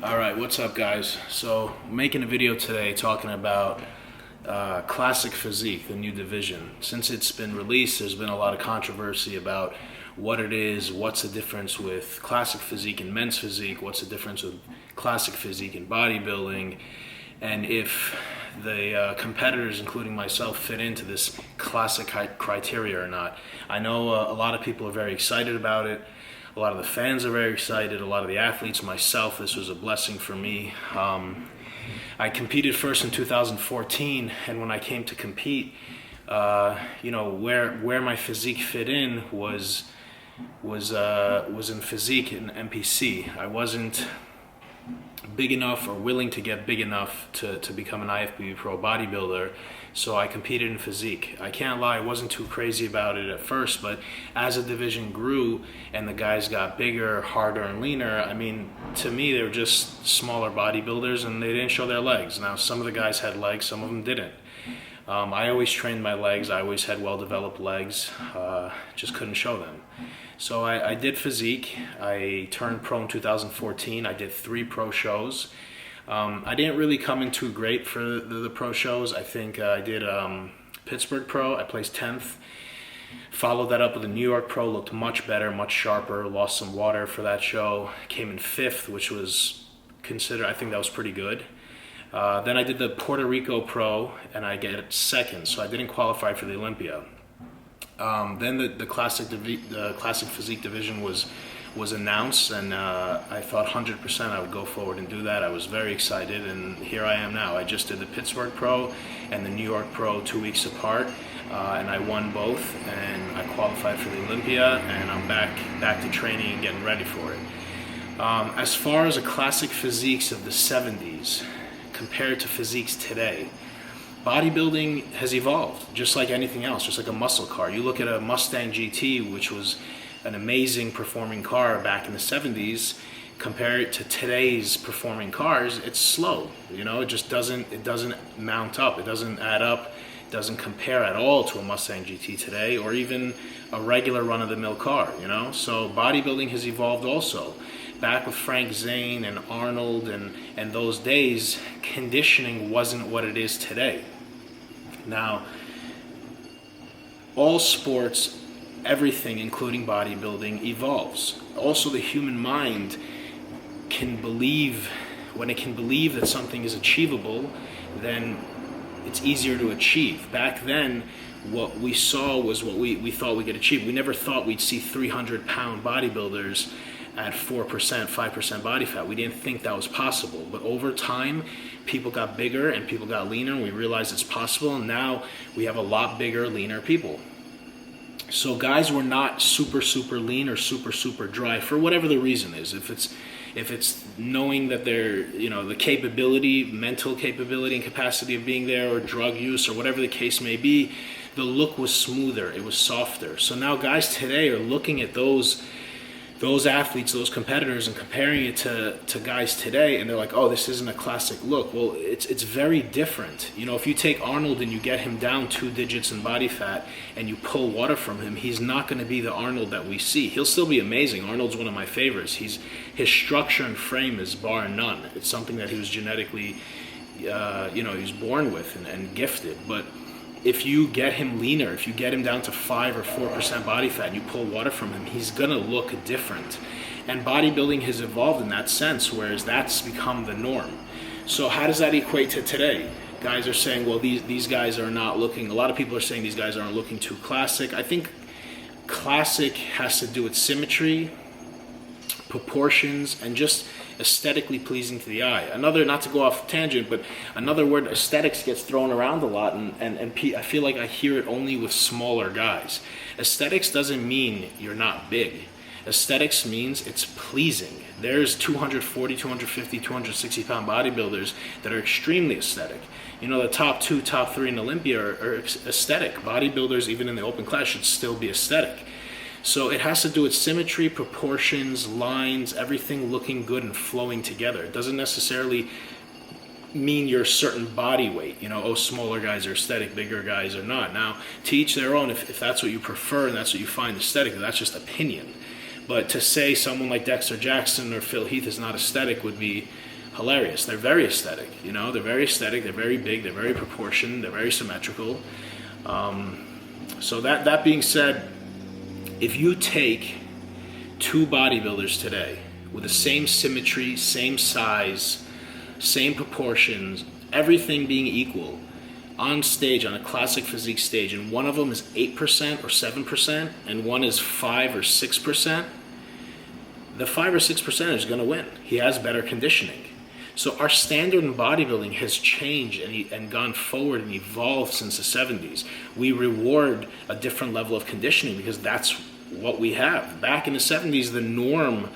Alright, what's up guys? So, making a video today talking about Classic Physique, the new division. Since it's been released, there's been a lot of controversy about what it is, what's the difference with Classic Physique and Men's Physique, what's the difference with Classic Physique and Bodybuilding, and if the competitors, including myself, fit into this classic criteria or not. I know a lot of people are very excited about it. A lot of the fans are very excited, a lot of the athletes, myself. This was a blessing for me. I competed first in 2014, and when I came to compete, where my physique fit in was in physique and NPC. I wasn't big enough or willing to get big enough to become an IFBB pro bodybuilder, so I competed in physique. I can't lie, I wasn't too crazy about it at first, but as the division grew and the guys got bigger, harder, and leaner, I mean, to me, they were just smaller bodybuilders and they didn't show their legs. Now, some of the guys had legs, some of them didn't. I always trained my legs, I always had well-developed legs, just couldn't show them. So I did physique. I turned pro in 2014. I did 3 pro shows. I didn't really come in too great for the pro shows. I think I did Pittsburgh Pro. I placed 10th. Followed that up with a New York Pro. Looked much better, much sharper. Lost some water for that show. Came in 5th, which was considered, I think that was pretty good. Then I did the Puerto Rico Pro, and I get 2nd, so I didn't qualify for the Olympia. Then the Classic Physique division was announced, and I thought 100% I would go forward and do that. I was very excited, and here I am now. I just did the Pittsburgh Pro and the New York Pro 2 weeks apart, and I won both, and I qualified for the Olympia, and I'm back to training and getting ready for it. As far as a Classic Physiques of the 70s compared to physiques today, bodybuilding has evolved, just like anything else, just like a muscle car. You look at a Mustang GT, which was an amazing performing car back in the 70s, compare it to today's performing cars, it's slow. It just doesn't mount up, it doesn't add up, it doesn't compare at all to a Mustang GT today, or even a regular run-of-the-mill car, So bodybuilding has evolved also. Back with Frank Zane and Arnold and those days, conditioning wasn't what it is today. Now, all sports, everything, including bodybuilding, evolves. Also, the human mind can believe, when it can believe that something is achievable, then it's easier to achieve. Back then, what we saw was what we thought we could achieve. We never thought we'd see 300-pound bodybuilders at 4%, 5% body fat. We didn't think that was possible. But over time, people got bigger and people got leaner, and we realized it's possible, and now we have a lot bigger, leaner people. So guys were not super lean or super dry for whatever the reason is. If it's knowing that they're, the capability, mental capability and capacity of being there, or drug use, or whatever the case may be, the look was smoother, it was softer. So now guys today are looking at those athletes, those competitors, and comparing it to guys today, and they're like, oh, this isn't a classic look. Well, it's very different. If you take Arnold and you get him down 2 digits in body fat and you pull water from him, he's not going to be the Arnold that we see. He'll still be amazing. Arnold's one of my favorites. His structure and frame is bar none. It's something that he was genetically, he was born with and gifted. But if you get him leaner, if you get him down to 5 or 4% body fat and you pull water from him, he's gonna look different. And bodybuilding has evolved in that sense, whereas that's become the norm. So how does that equate to today? Guys are saying, well, these guys are not looking, a lot of people are saying these guys aren't looking too classic. I think classic has to do with symmetry, proportions, and just aesthetically pleasing to the eye. Another, not to go off tangent, but another word, aesthetics, gets thrown around a lot, and I feel like I hear it only with smaller guys. Aesthetics doesn't mean you're not big. Aesthetics means it's pleasing. There's 240, 250, 260-pound bodybuilders that are extremely aesthetic. The top 2, top 3 in Olympia are aesthetic. Bodybuilders, even in the open class, should still be aesthetic. So it has to do with symmetry, proportions, lines, everything looking good and flowing together. It doesn't necessarily mean you're a certain body weight. Smaller guys are aesthetic, bigger guys are not. Now, to each their own. If that's what you prefer and that's what you find aesthetic, that's just opinion. But to say someone like Dexter Jackson or Phil Heath is not aesthetic would be hilarious. They're very aesthetic, you know. They're very aesthetic. They're very big. They're very proportioned. They're very symmetrical. So that being said, if you take two bodybuilders today with the same symmetry, same size, same proportions, everything being equal, on stage, on a classic physique stage, and one of them is 8% or 7%, and one is 5 or 6%, the 5 or 6% is going to win. He has better conditioning. So our standard in bodybuilding has changed and gone forward and evolved since the 70s. We reward a different level of conditioning because that's what we have. Back in the 70s, the norm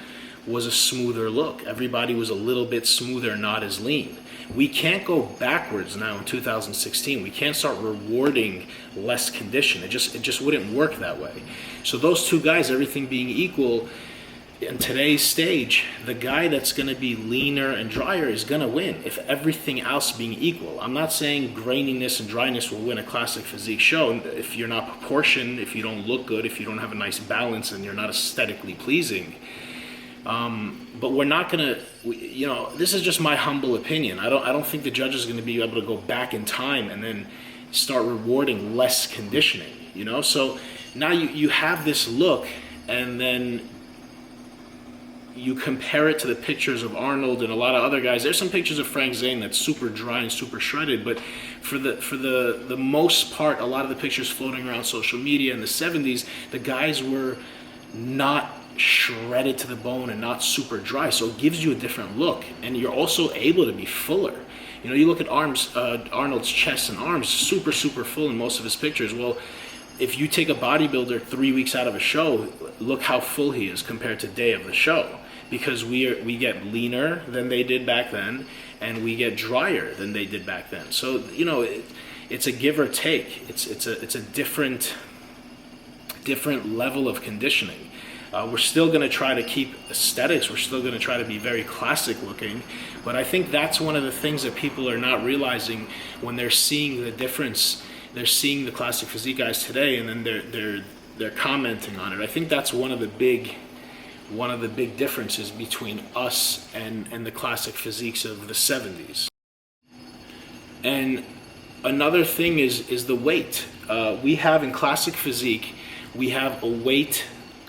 was a smoother look. Everybody was a little bit smoother, not as lean. We can't go backwards now in 2016. We can't start rewarding less condition. It just wouldn't work that way. So those two guys, everything being equal, in today's stage, the guy that's going to be leaner and drier is going to win if everything else being equal. I'm not saying graininess and dryness will win a classic physique show if you're not proportioned, if you don't look good, if you don't have a nice balance and you're not aesthetically pleasing. But we're not going to, you know, this is just my humble opinion. I don't think the judge is going to be able to go back in time and then start rewarding less conditioning, you know? So now you have this look, and then you compare it to the pictures of Arnold and a lot of other guys. There's some pictures of Frank Zane that's super dry and super shredded, but for the most part, a lot of the pictures floating around social media in the 70s, the guys were not shredded to the bone and not super dry, so it gives you a different look, and you're also able to be fuller. You know, you look at Arnold's chest and arms, super full in most of his pictures. Well, if you take a bodybuilder 3 weeks out of a show, look how full he is compared to day of the show, because we get leaner than they did back then, and we get drier than they did back then. So, you know, it's a give or take. It's a different level of conditioning. We're still going to try to keep aesthetics. We're still going to try to be very classic looking. But I think that's one of the things that people are not realizing when they're seeing the difference. They're seeing the classic physique guys today, and then they're commenting on it. I think that's one of the big differences between us and the classic physiques of the 70s. And another thing is the weight. We have in classic physique, we have a weight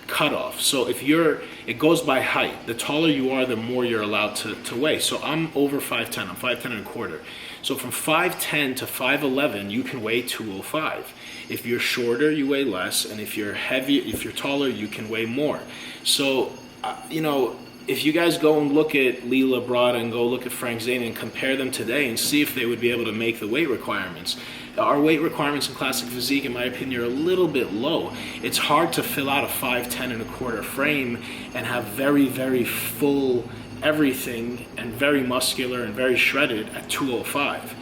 cutoff. So it goes by height. The taller you are, the more you're allowed to weigh. So I'm over 5'10". I'm 5'10 and a quarter. So from 5'10 to 5'11, you can weigh 205. If you're shorter, you weigh less, and if you're taller, you can weigh more. So, you know, if you guys go and look at Lee Labrada and go look at Frank Zane and compare them today and see if they would be able to make the weight requirements. Our weight requirements in classic physique, in my opinion, are a little bit low. It's hard to fill out a 5'10 and a quarter frame and have very full everything and very muscular and very shredded at 205.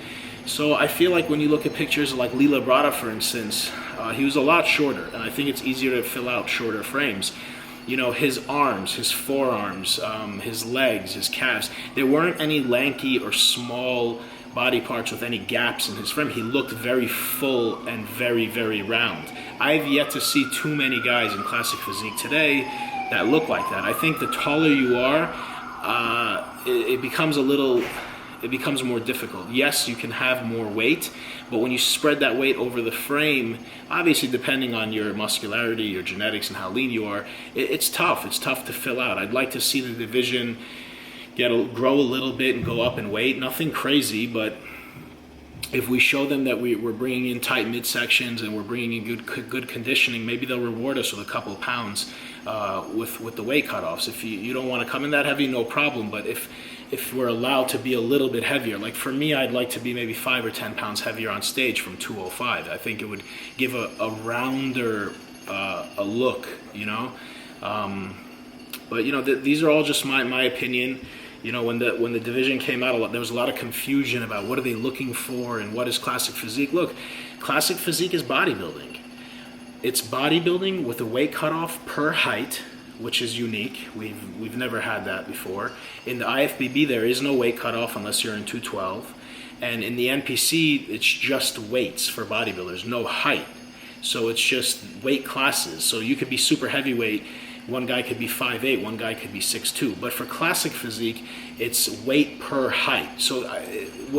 So I feel like when you look at pictures like Lee Labrada, for instance, he was a lot shorter, and I think it's easier to fill out shorter frames. You know, his arms, his forearms, his legs, his calves, there weren't any lanky or small body parts with any gaps in his frame. He looked very full and very round. I've yet to see too many guys in classic physique today that look like that. I think the taller you are, it becomes more difficult. Yes, you can have more weight, but when you spread that weight over the frame, obviously depending on your muscularity, your genetics, and how lean you are, it's tough. It's tough to fill out. I'd like to see the division grow a little bit and go up in weight. Nothing crazy, but if we show them that we're bringing in tight midsections and we're bringing in good conditioning, maybe they'll reward us with a couple of pounds with the weight cutoffs. If you don't want to come in that heavy, no problem. But if we're allowed to be a little bit heavier, like for me, I'd like to be maybe 5 or 10 pounds heavier on stage from 205. I think it would give a rounder a look, you know. But you know, these are all just my opinion. You know, when the division came out, there was a lot of confusion about what are they looking for and what is classic physique. Look, classic physique is bodybuilding. It's bodybuilding with a weight cutoff per height, which is unique. We've never had that before. In the IFBB, there is no weight cutoff unless you're in 212. And in the NPC, it's just weights for bodybuilders, no height. So it's just weight classes. So you could be super heavyweight, One guy could be 5'8", one guy could be 6'2". But for classic physique, it's weight per height. So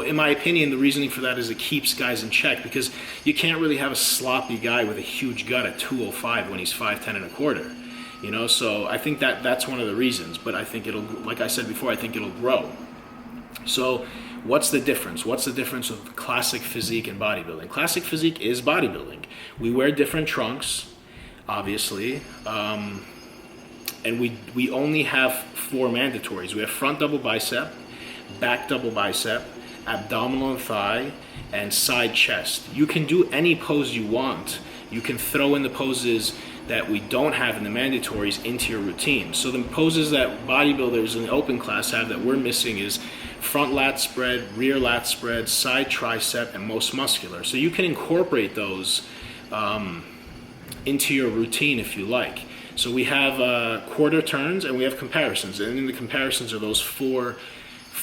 in my opinion, the reasoning for that is it keeps guys in check, because you can't really have a sloppy guy with a huge gut at 205 when he's 5'10 1/4". So I think that's one of the reasons. But I think it'll, like I said before, I think it'll grow. So what's the difference? What's the difference with classic physique and bodybuilding? Classic physique is bodybuilding. We wear different trunks, obviously, and we only have 4 mandatories. We have front double bicep, back double bicep, abdominal and thigh, and side chest. You can do any pose you want. You can throw in the poses that we don't have in the mandatories into your routine. So the poses that bodybuilders in the open class have that we're missing is front lat spread, rear lat spread, side tricep, and most muscular. So you can incorporate those into your routine if you like. So we have quarter turns and we have comparisons, and in the comparisons are those four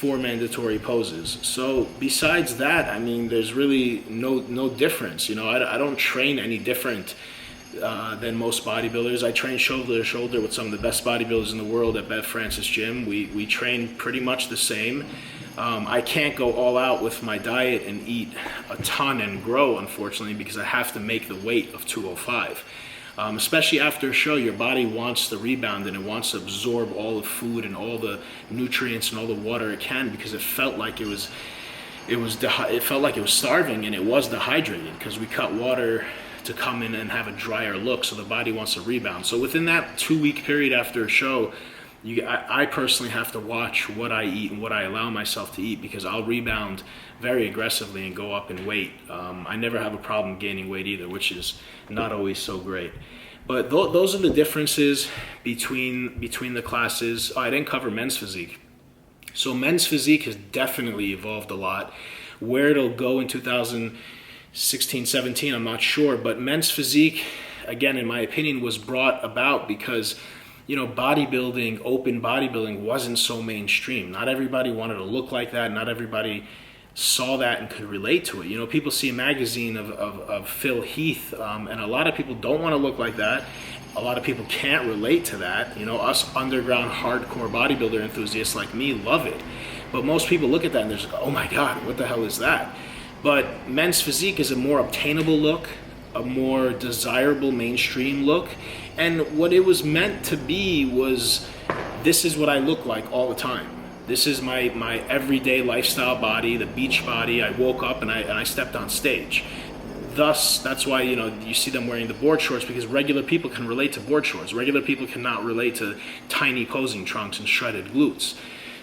mandatory poses. So besides that, I mean, there's really no difference. I don't train any different than most bodybuilders. I train shoulder to shoulder with some of the best bodybuilders in the world at Bev Francis Gym. We train pretty much the same. I can't go all out with my diet and eat a ton and grow, unfortunately, because I have to make the weight of 205. Especially after a show, your body wants to rebound and it wants to absorb all the food and all the nutrients and all the water it can, because it felt like it felt like it was starving, and it was dehydrated because we cut water to come in and have a drier look, so the body wants to rebound. So within that 2-week period after a show, I personally have to watch what I eat and what I allow myself to eat, because I'll rebound very aggressively and go up in weight. I never have a problem gaining weight either, which is not always so great. But those are the differences between the classes. I didn't cover men's physique. So men's physique has definitely evolved a lot. Where it'll go in 2016, 17, I'm not sure. But men's physique, again, in my opinion, was brought about because bodybuilding, open bodybuilding wasn't so mainstream. Not everybody wanted to look like that. Not everybody saw that and could relate to it. People see a magazine of Phil Heath, and a lot of people don't want to look like that. A lot of people can't relate to that. Us underground hardcore bodybuilder enthusiasts like me love it. But most people look at that and they're just like, oh my God, what the hell is that? But men's physique is a more obtainable look, a more desirable mainstream look. And what it was meant to be was, this is what I look like all the time. This is my everyday lifestyle body, the beach body. I woke up and I stepped on stage. Thus, that's why you see them wearing the board shorts, because regular people can relate to board shorts. Regular people cannot relate to tiny posing trunks and shredded glutes.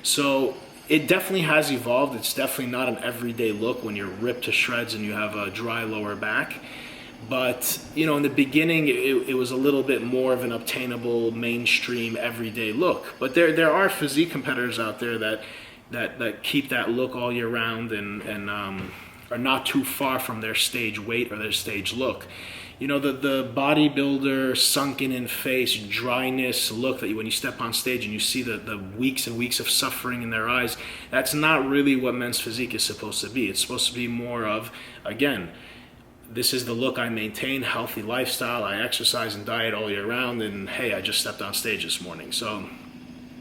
So it definitely has evolved. It's definitely not an everyday look when you're ripped to shreds and you have a dry lower back. But in the beginning, it was a little bit more of an obtainable, mainstream, everyday look. But there are physique competitors out there that keep that look all year round and are not too far from their stage weight or their stage look. The bodybuilder sunken in face, dryness look that when you step on stage and you see the weeks and weeks of suffering in their eyes, that's not really what men's physique is supposed to be. It's supposed to be more of, again, this is the look I maintain, healthy lifestyle, I exercise and diet all year round, and hey, I just stepped on stage this morning. So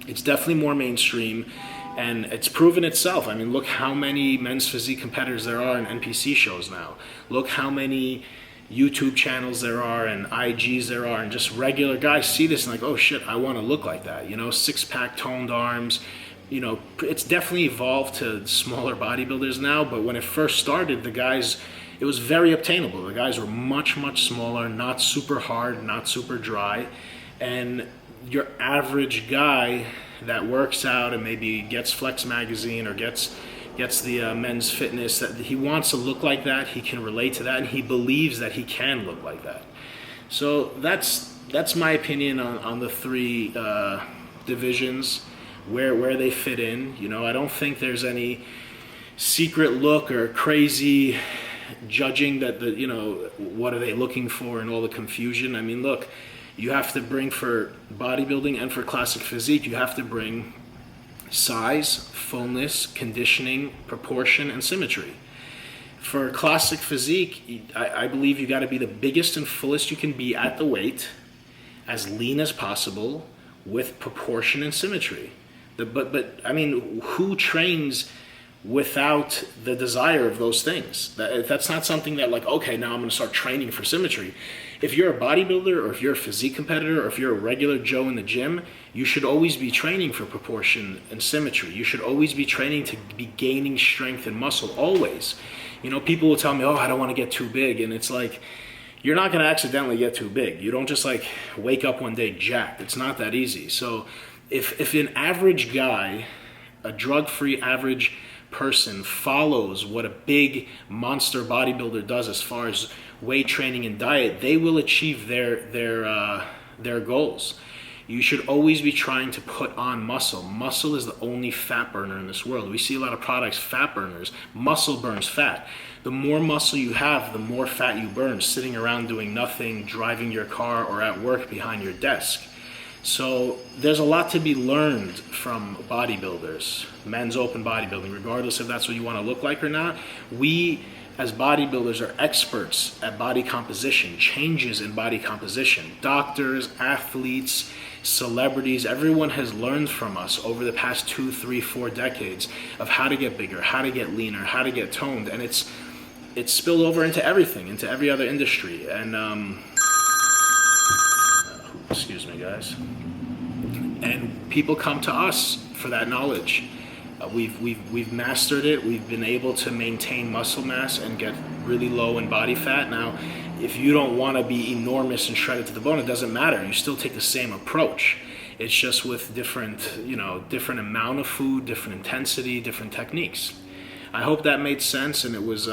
it's definitely more mainstream, and it's proven itself. I mean, look how many men's physique competitors there are in NPC shows now. Look how many YouTube channels there are and IGs there are, and just regular guys see this and like, oh shit, I want to look like that. 6-pack toned arms. It's definitely evolved to smaller bodybuilders now, but when it first started, it was very obtainable. The guys were much, much smaller, not super hard, not super dry. And your average guy that works out and maybe gets Flex magazine or gets the Men's Fitness, that he wants to look like that, he can relate to that, and he believes that he can look like that. So that's my opinion on the 3 divisions, where they fit in. I don't think there's any secret look or crazy judging that what are they looking for and all the confusion. I mean, look, you have to bring, for bodybuilding and for classic physique, you have to bring size, fullness, conditioning, proportion, and symmetry. For classic physique, I believe you got to be the biggest and fullest you can be at the weight, as lean as possible with proportion and symmetry. But I mean, who trains without the desire of those things? That's not something that like, okay, now I'm going to start training for symmetry. If you're a bodybuilder, or if you're a physique competitor, or if you're a regular Joe in the gym, you should always be training for proportion and symmetry. You should always be training to be gaining strength and muscle, always. You know, people will tell me, oh, I don't want to get too big. And it's like, you're not going to accidentally get too big. You don't just like wake up one day jacked. It's not that easy. So if an average guy, a drug-free average person, follows what a big monster bodybuilder does as far as weight training and diet, they will achieve their goals. You should always be trying to put on muscle. Muscle is the only fat burner in this world. We see a lot of products, fat burners. Muscle burns fat. The more muscle you have, the more fat you burn, sitting around doing nothing, driving your car, or at work behind your desk. So there's a lot to be learned from bodybuilders, men's open bodybuilding, regardless if that's what you want to look like or not. We, as bodybuilders, are experts at body composition, changes in body composition. Doctors, athletes, celebrities, everyone has learned from us over the past 2, 3, 4 decades of how to get bigger, how to get leaner, how to get toned, and it's spilled over into everything, into every other industry. And excuse me, guys. And people come to us for that knowledge. We've mastered it. We've been able to maintain muscle mass and get really low in body fat. Now, if you don't want to be enormous and shredded to the bone, it doesn't matter. You still take the same approach. It's just with different amount of food, different intensity, different techniques. I hope that made sense and it was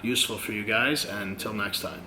useful for you guys. And until next time.